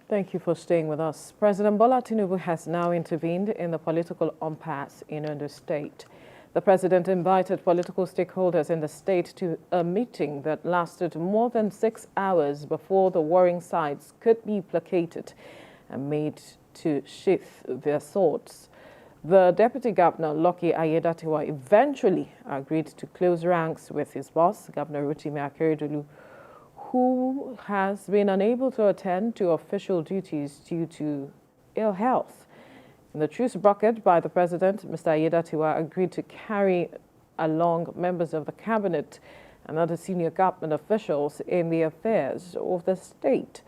Thank you for staying with us. President Bola Tinubu has now intervened in the political impasse in Ondo State. The president invited political stakeholders in the state to a meeting that lasted more than 6 hours before the warring sides could be placated and made to sheath their swords. The Deputy Governor, Lucky Aiyedatiwa, eventually agreed to close ranks with his boss, Governor Rotimi Akeredolu, who has been unable to attend to official duties due to ill health. In the truce brokered by the president, Mr. Aiyedatiwa agreed to carry along members of the cabinet and other senior government officials in the affairs of the state.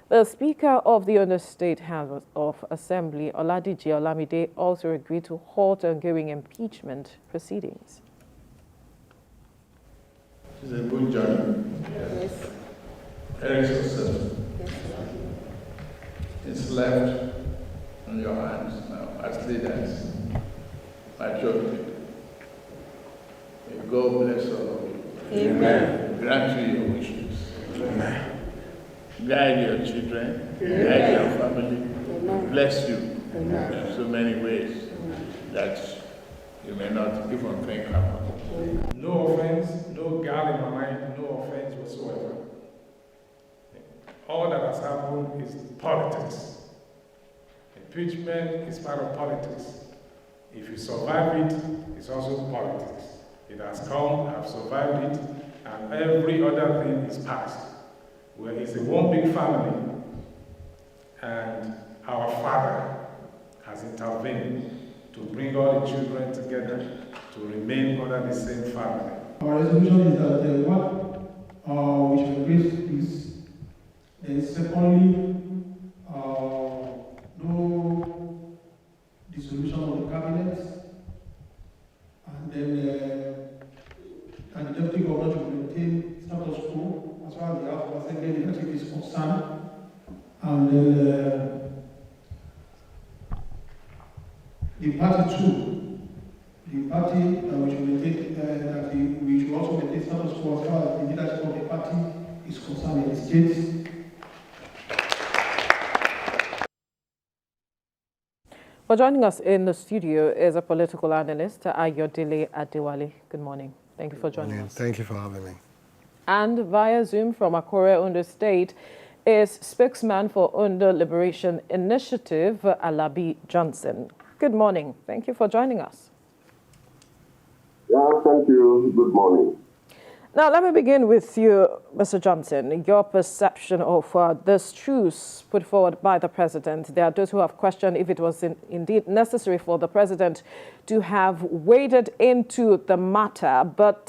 The Speaker of the Ondo State House of Assembly, Oladiji Olamide, also agreed to halt ongoing impeachment proceedings. It's a good journey. Yes. Very successful. Yes. It's left in your hands now as leaders, majority. May God bless all of you. Amen. Grant you your wishes. Amen. Guide your children, guide your family, Amen. bless you Amen. in so many ways that you may not even think about. No offense, no guile in my mind, no offense whatsoever. All that has happened is politics. Impeachment is part of politics. If you survive it, it's also politics. It has come, I've survived it, and every other thing is past. Where it's a one big family, and our Father has intervened to bring all the children together to remain under the same family. Our resolution is that what we should raise is secondly, no dissolution of the cabinet, and then and the deputy governor should maintain status quo as far as the House of Assembly leadership is concerned, and then the party too. The party we should maintain we should also maintain status quo as far as the leadership of the party is concerned in the state. For joining us in the studio is a political analyst, Aiyedatiwa. Good morning. Thank you for joining us. Thank you for having me. And via Zoom from Akure, Ondo State, is spokesman for Ondo Liberation Initiative, Alabi Johnson. Good morning. Thank you for joining us. Yeah, thank you. Good morning. Now, let me begin with you, Mr. Johnson. Your perception of this truce put forward by the president. There are those who have questioned if it was indeed necessary for the president to have waded into the matter. But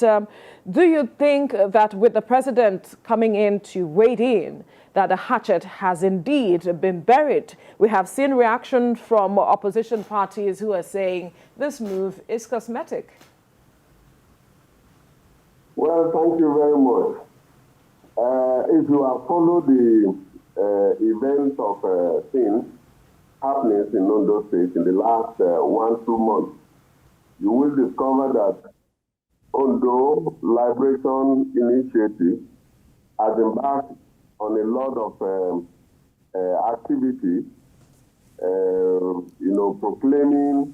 do you think that with the president coming in to wade in, that the hatchet has indeed been buried? We have seen reaction from opposition parties who are saying this move is cosmetic. Well, thank you very much. If you have followed the events of things happening in Ondo State in the last 1-2 months, you will discover that Ondo Liberation Initiative has embarked on a lot of activity, proclaiming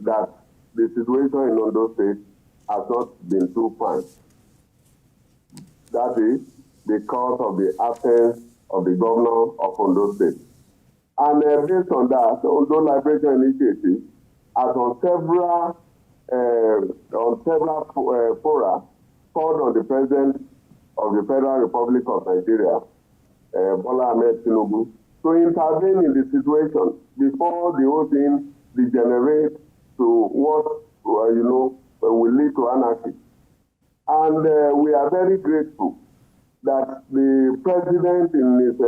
that the situation in Ondo State has not been too fine. That is because of the absence of the governor of Ondo State. And based on that, the Ondo Liberation Initiative has on several fora called on the President of the Federal Republic of Nigeria, Bola Tinubu, to intervene in the situation before the whole thing degenerates to what will lead to anarchy. And we are very grateful that the president, in his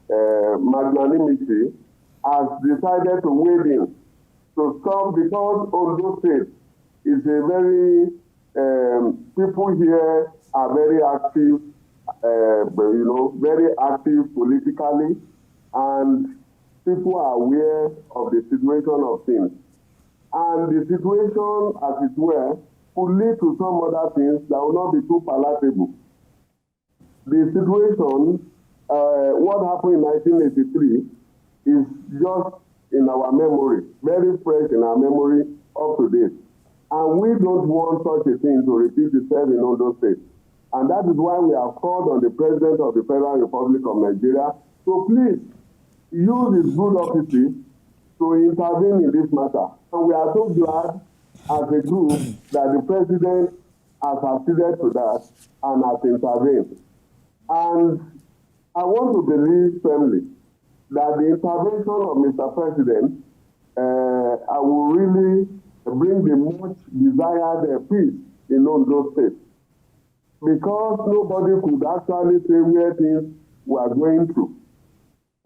magnanimity, has decided to wade in to stop, because Ondo State is a very, people here are very active, very active politically, and people are aware of the situation of things. And the situation, as it were, could lead to some other things that will not be too palatable. The situation what happened in 1983 is just in our memory, very fresh in our memory up to date. And we don't want such a thing to repeat itself in Ondo State. And that is why we have called on the President of the Federal Republic of Nigeria to please use his good offices to intervene in this matter. And we are so glad as a group that the President has acceded to that and has intervened. And I want to believe firmly that the intervention of Mr. President will really bring the much desired peace in Ondo State. Because nobody could actually say where things were going through.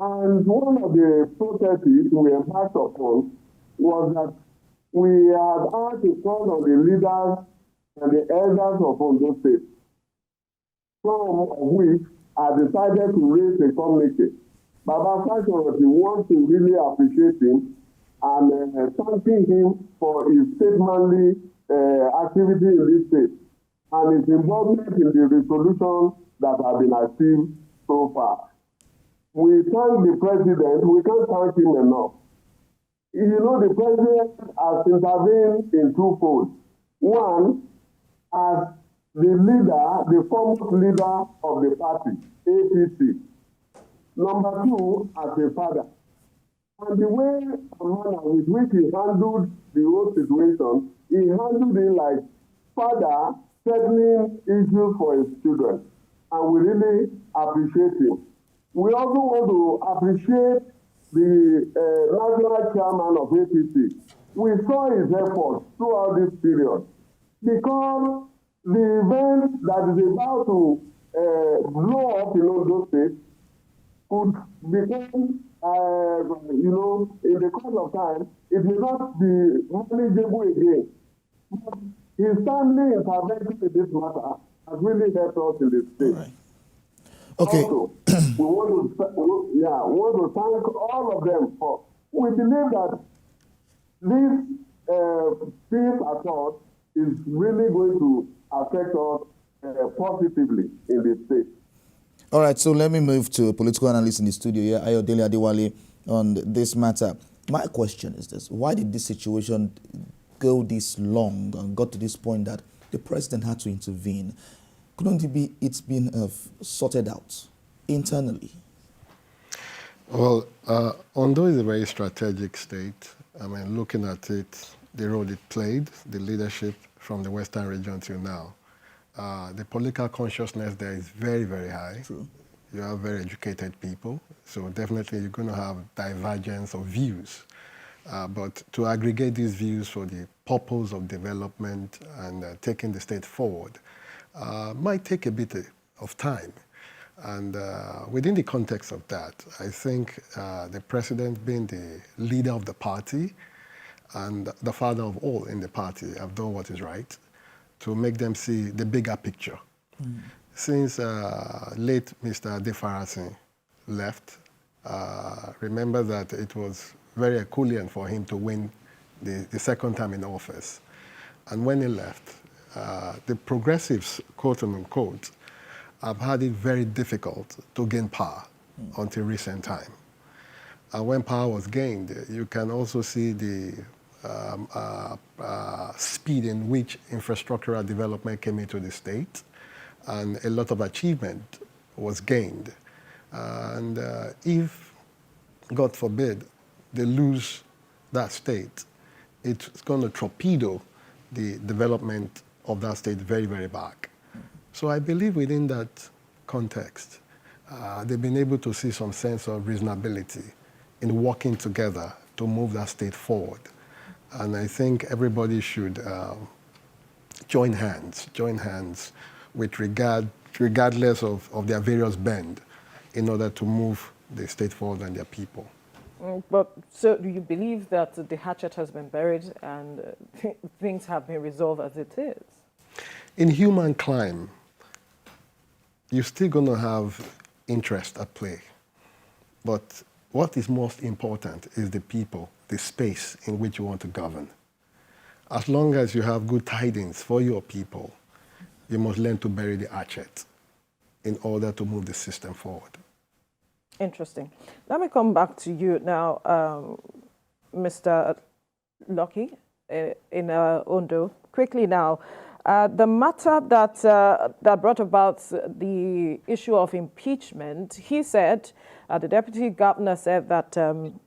And one of the processes we embarked upon was that we had had to call on the leaders and the elders of Ondo State, some of which had decided to raise a communique. Baba Fashion wants to really appreciate him and thanking him for his statesmanly activity in this state and his involvement in the resolution that have been achieved so far. We thank the President, we can't thank him enough. You know, the President has intervened in two folds. One, as the leader, the foremost leader of the party, APC. Number two, as a father. And the way and manner with which he handled the whole situation, he handled it like father settling issues for his children. And we really appreciate him. We also want to appreciate the national chairman of APC. We saw his efforts throughout this period because the event that is about to blow up in Ondo State could become, you know, in the course of time, it will not be manageable again. But his timely intervention in this matter has really helped us in the state. Right. Okay. Also, we want to thank all of them for. We believe that this peace accord is really going to affect us positively in the state. All right, so let me move to a political analyst in the studio here, Aiyedatiwa, on this matter. My question is this: why did this situation go this long and got to this point that the president had to intervene? Couldn't it be it's been sorted out internally? Well, Ondo is a very strategic state. I mean, looking at it, the role it played, the leadership from the Western region till now. The political consciousness there is very, very high. True. You have very educated people, so definitely you're going to have divergence of views. But to aggregate these views for the purpose of development and taking the state forward might take a bit of time. And within the context of that, I think the president being the leader of the party and the father of all in the party have done what is right to make them see the bigger picture. Mm. Since late Mr. Defarasin left, remember that it was very Herculean for him to win the second time in office. And when he left, the progressives, quote unquote, have had it very difficult to gain power until recent time. And when power was gained, you can also see the speed in which infrastructural development came into the state, and a lot of achievement was gained. And if, God forbid, they lose that state, it's going to torpedo the development of that state very, very back. So I believe within that context, they've been able to see some sense of reasonability in working together to move that state forward. And I think everybody should join hands with regardless of their various bend in order to move the state forward and their people. But so do you believe that the hatchet has been buried and things have been resolved as it is? In human climb, you're still going to have interest at play. But what is most important is the people, the space in which you want to govern. As long as you have good tidings for your people, you must learn to bury the hatchet in order to move the system forward. Interesting. Let me come back to you now, Mr. Lucky in Ondo. Quickly now, the matter that brought about the issue of impeachment, he said, the deputy governor said that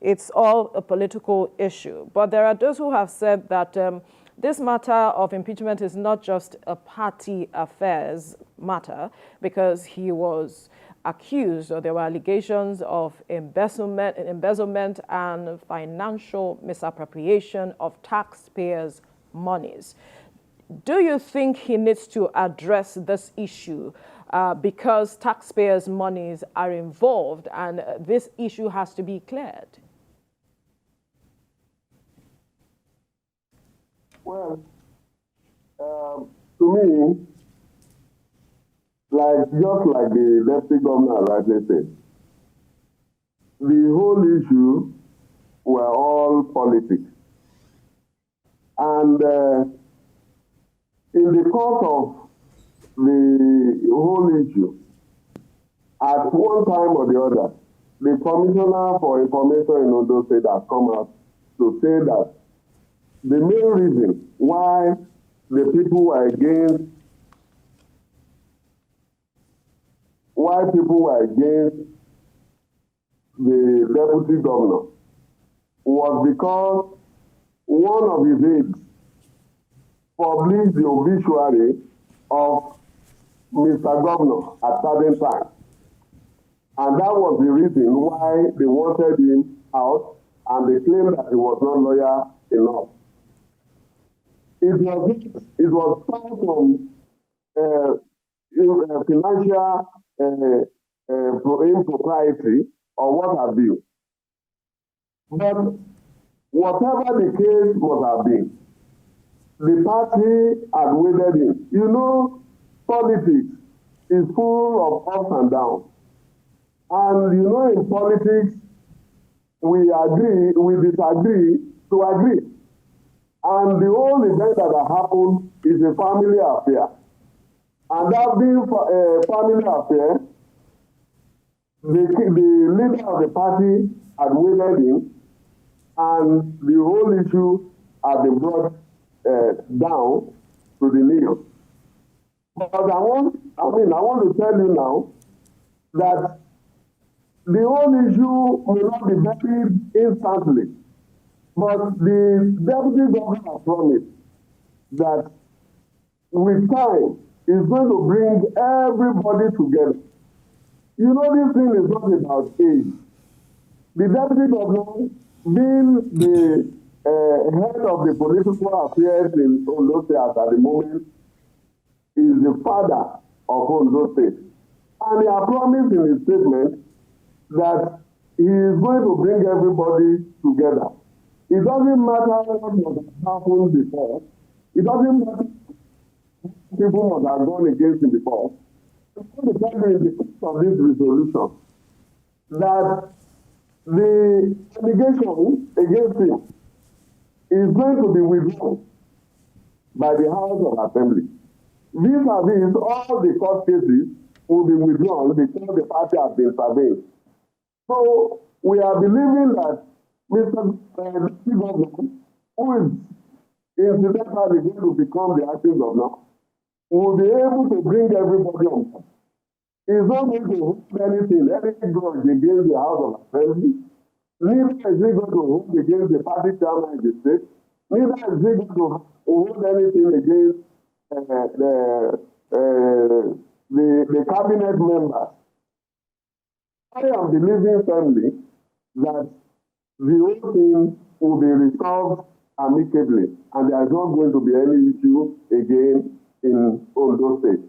it's all a political issue. But there are those who have said that this matter of impeachment is not just a party affairs matter, because he was accused, or there were allegations of embezzlement and financial misappropriation of taxpayers' monies. Do you think he needs to address this issue because taxpayers' monies are involved and this issue has to be cleared? Well, to me, just like the deputy governor rightly said, the whole issue were all politics. And in the course of the whole issue, at one time or the other, the Commissioner for Information in Ondo State has come out to say that the main reason why the people were against the deputy governor was because one of his aides published the obituary of Mr. Governor at certain time. And that was the reason why they wanted him out, and they claimed that he was not loyal enough. It was far from financial impropriety or what have you. But whatever the case must have been, the party had waded in. You know, politics is full of ups and downs. And you know, in politics, we disagree to agree. And the whole event that happened is a family affair. And that being a family affair, the leader of the party had waded in, and the whole issue had been brought down to the news. But I want to tell you now that the whole issue may not be buried instantly, but the deputy governor has promised that with time is going to bring everybody together. You know, this thing is not about age. The deputy governor, being the head of the political affairs in Ondo State at the moment, is the father of Ondo State. And he has promised in his statement that he is going to bring everybody together. It doesn't matter what must have happened before. It doesn't matter people must have gone against him before. I'm going to tell you in the course of this resolution that the allegation against him is going to be withdrawn by the House of Assembly. Vis-a-vis, all the court cases will be withdrawn because the party has been surveyed. So we are believing that Mr. Governor, who is incidentally going to become the acting governor, will be able to bring everybody on board. He's not going to hold anything, any grudge against the House of Assembly. Neither is he going to hold against the party chairman in the state. Neither is he going to hold anything against the cabinet members. I am believing firmly that the whole thing will be resolved amicably, and there is not going to be any issue again in Ondo State.